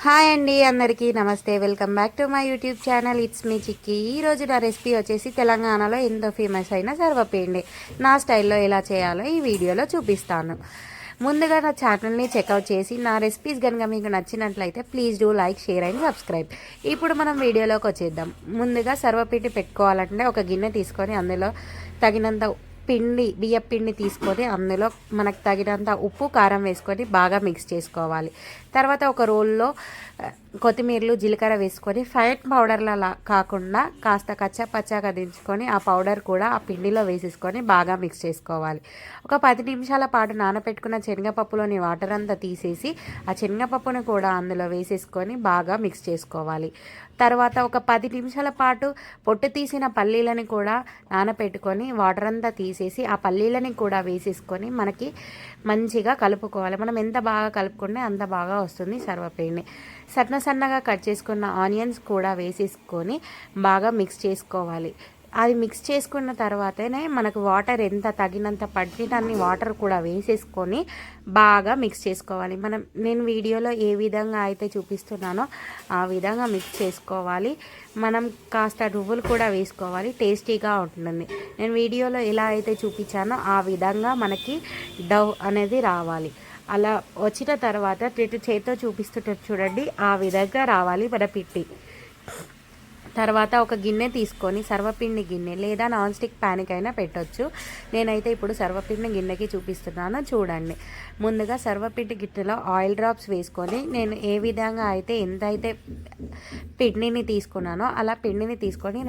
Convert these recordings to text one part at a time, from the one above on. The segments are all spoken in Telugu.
హాయ్ అండి, అందరికీ నమస్తే. Welcome back to my YouTube channel. It's me chikki. ఈరోజు నా రెసిపీ వచ్చేసి తెలంగాణలో ఎంతో ఫేమస్ అయిన సర్వపిండి నా స్టైల్లో ఎలా చేయాలో ఈ వీడియోలో చూపిస్తాను. ముందుగా నా ఛానల్ని చెక్అవుట్ చేసి నా రెసిపీస్ కనుక మీకు నచ్చినట్లయితే please do like, share and subscribe. ఇప్పుడు మనం వీడియోలోకి వచ్చేద్దాం. ముందుగా సర్వపిండి పెట్టుకోవాలంటే ఒక గిన్నె తీసుకొని అందులో తగినంత బియ్యం పిండి తీసుకొని అందులో మనకు తగినంత ఉప్పు, కారం వేసుకొని బాగా మిక్స్ చేసుకోవాలి. తర్వాత ఒక రోల్లో కొత్తిమీరలు, జీలకర్ర వేసుకొని ఫైన్ పౌడర్లా కాకుండా కాస్త కచ్చపచ్చగా దించుకొని ఆ పౌడర్ కూడా ఆ పిండిలో వేసేసుకొని బాగా మిక్స్ చేసుకోవాలి. ఒక 10 నిమిషాల పాటు నానబెట్టుకున్న శనగపప్పులోని వాటర్ అంతా తీసేసి ఆ శనగపప్పును కూడా అందులో వేసేసుకొని బాగా మిక్స్ చేసుకోవాలి. తర్వాత ఒక 10 నిమిషాల పాటు పొట్టు తీసిన పల్లీలని కూడా నానబెట్టుకొని వాటర్ అంతా తీసేసి ఆ పల్లీలని కూడా వేసేసుకొని మనకి మంచిగా కలుపుకోవాలి. మనం ఎంత బాగా కలుపుకుంటే అంత బాగా వస్తుంది సర్వపిండి. సన్నగా కట్ చేసుకున్న ఆనియన్స్ కూడా వేసేసుకొని బాగా మిక్స్ చేసుకోవాలి. అది మిక్స్ చేసుకున్న తర్వాతనే మనకు వాటర్ ఎంత తగినంత పట్టినన్ని వాటర్ కూడా వేసేసుకొని బాగా మిక్స్ చేసుకోవాలి. నేను వీడియోలో ఏ విధంగా అయితే చూపిస్తున్నానో ఆ విధంగా మిక్స్ చేసుకోవాలి. మనం కాస్త నువ్వులు కూడా వేసుకోవాలి, టేస్టీగా ఉంటుంది. నేను వీడియోలో ఎలా అయితే చూపించానో ఆ విధంగా మనకి డౌ అనేది రావాలి. అలా వచ్చిన తర్వాత చేతితో చూపిస్తుంటే చూడండి, ఆ విధంగా రావాలి మన పిండి. తర్వాత ఒక గిన్నె తీసుకొని సర్వపిండి గిన్నె లేదా నాన్ స్టిక్ ప్యాన్కైనా పెట్టొచ్చు. నేనైతే ఇప్పుడు సర్వపిండి గిన్నెకి చూపిస్తున్నాను, చూడండి. ముందుగా సర్వపిండి గిన్నెలో ఆయిల్ డ్రాప్స్ వేసుకొని నేను ఏ విధంగా అయితే ఎంతైతే పిండిని తీసుకున్నానో అలా పిండిని తీసుకొని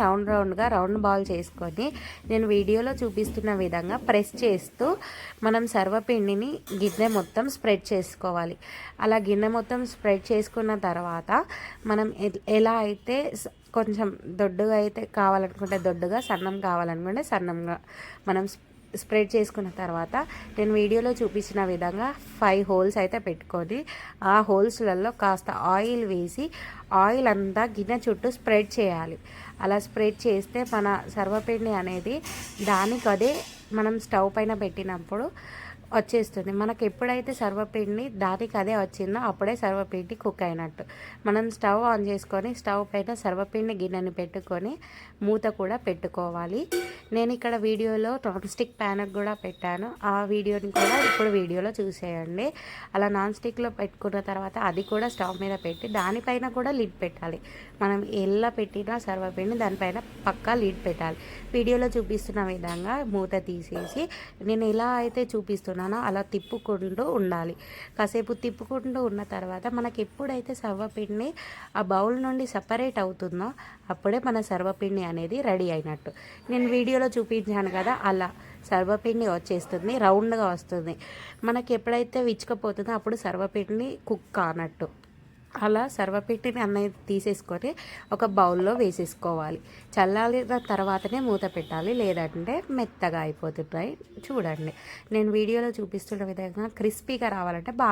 రౌండ్ బాల్ చేసుకొని నేను వీడియోలో చూపిస్తున్న విధంగా ప్రెస్ చేస్తూ మనం సర్వపిండిని గిన్నె మొత్తం స్ప్రెడ్ చేసుకోవాలి. అలా గిన్నె మొత్తం స్ప్రెడ్ చేసుకున్న తర్వాత మనం ఎలా అయితే కొంచెం దొడ్డుగా అయితే కావాలనుకుంటే దొడ్డుగా, సన్నం కావాలనుకుంటే సన్నంగా మనం స్ప్రెడ్ చేసుకున్న తర్వాత నేను వీడియోలో చూపించిన విధంగా 5 హోల్స్ అయితే పెట్టుకొని ఆ హోల్స్లలో కాస్త ఆయిల్ వేసి ఆయిల్ అంతా గిన్నె చుట్టూ స్ప్రెడ్ చేయాలి. అలా స్ప్రెడ్ చేస్తే మన సర్వపిండి అనేది దానికదే మనం స్టవ్ పైన పెట్టినప్పుడు వచ్చేస్తుంది. మనకు ఎప్పుడైతే సర్వపిండి దానికి అదే వచ్చిందో అప్పుడే సర్వపిండి కుక్ అయినట్టు. మనం స్టవ్ ఆన్ చేసుకొని స్టవ్ పైన సర్వపిండి గిన్నెని పెట్టుకొని మూత కూడా పెట్టుకోవాలి. నేను ఇక్కడ వీడియోలో నాన్ స్టిక్ ప్యాన్ కూడా పెట్టాను, ఆ వీడియోని కూడా ఇప్పుడు వీడియోలో చూసేయండి. అలా నాన్ స్టిక్లో పెట్టుకున్న తర్వాత అది కూడా స్టవ్ మీద పెట్టి దానిపైన కూడా లిడ్ పెట్టాలి. మనం ఎలా పెట్టినా సర్వపిండి దానిపైన పక్కా లిడ్ పెట్టాలి. వీడియోలో చూపిస్తున్న విధంగా మూత తీసేసి నేను ఎలా అయితే చూపిస్తున్నానో అలా తిప్పుకుంటూ ఉండాలి. కాసేపు తిప్పుకుంటూ ఉన్న తర్వాత మనకి ఎప్పుడైతే సర్వపిండి ఆ బౌల్ నుండి సపరేట్ అవుతుందో అప్పుడే మన సర్వపిండి అనేది రెడీ అయినట్టు. నేను వీడియోలో చూపించాను కదా, అలా సర్వపిండి వచ్చేస్తుంది, రౌండ్గా వస్తుంది. మనకి ఎప్పుడైతే విచ్చుకపోతుందో అప్పుడు సర్వపిండి కుక్ కానట్టు. అలా సర్వపిండిని అన్నది తీసేసుకొని ఒక బౌల్లో వేసేసుకోవాలి. చల్లారిన తర్వాతనే మూత పెట్టాలి, లేదంటే మెత్తగా అయిపోతున్నాయి. చూడండి, నేను వీడియోలో చూపిస్తున్న విధంగా క్రిస్పీగా రావాలంటే